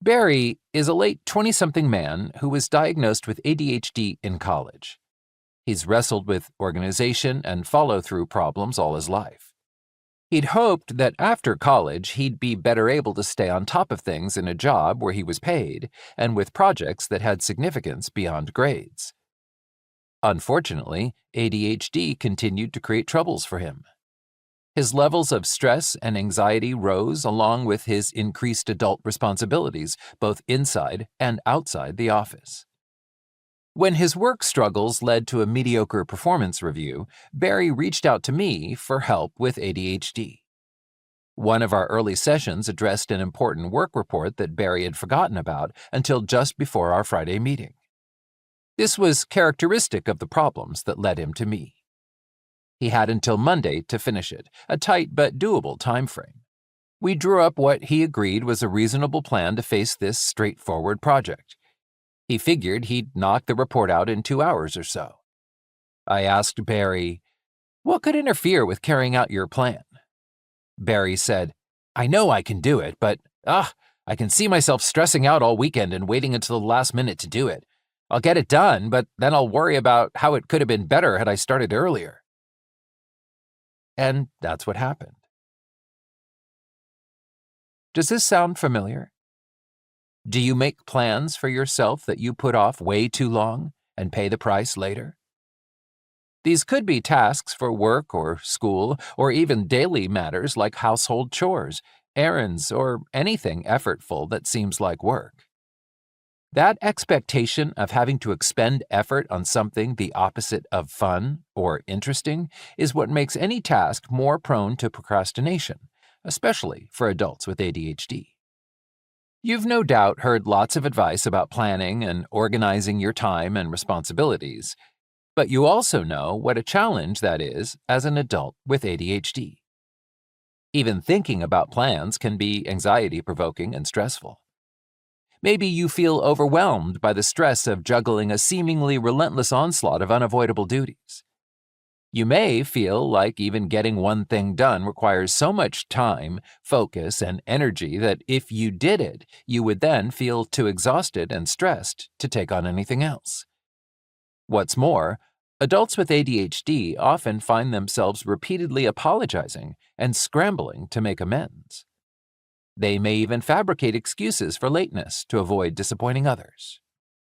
Barry is a late 20-something man who was diagnosed with ADHD in college. He's wrestled with organization and follow-through problems all his life. He'd hoped that after college he'd be better able to stay on top of things in a job where he was paid and with projects that had significance beyond grades. Unfortunately, ADHD continued to create troubles for him. His levels of stress and anxiety rose along with his increased adult responsibilities, both inside and outside the office. When his work struggles led to a mediocre performance review, Barry reached out to me for help with ADHD. One of our early sessions addressed an important work report that Barry had forgotten about until just before our Friday meeting. This was characteristic of the problems that led him to me. He had until Monday to finish it, a tight but doable time frame. We drew up what he agreed was a reasonable plan to face this straightforward project. He figured he'd knock the report out in 2 hours or so. I asked Barry, "What could interfere with carrying out your plan?" Barry said, "I know I can do it, but, I can see myself stressing out all weekend and waiting until the last minute to do it. I'll get it done, but then I'll worry about how it could have been better had I started earlier." And that's what happened. Does this sound familiar? Do you make plans for yourself that you put off way too long and pay the price later? These could be tasks for work or school, or even daily matters like household chores, errands, or anything effortful that seems like work. That expectation of having to expend effort on something the opposite of fun or interesting is what makes any task more prone to procrastination, especially for adults with ADHD. You've no doubt heard lots of advice about planning and organizing your time and responsibilities, but you also know what a challenge that is as an adult with ADHD. Even thinking about plans can be anxiety-provoking and stressful. Maybe you feel overwhelmed by the stress of juggling a seemingly relentless onslaught of unavoidable duties. You may feel like even getting one thing done requires so much time, focus, and energy that if you did it, you would then feel too exhausted and stressed to take on anything else. What's more, adults with ADHD often find themselves repeatedly apologizing and scrambling to make amends. They may even fabricate excuses for lateness to avoid disappointing others.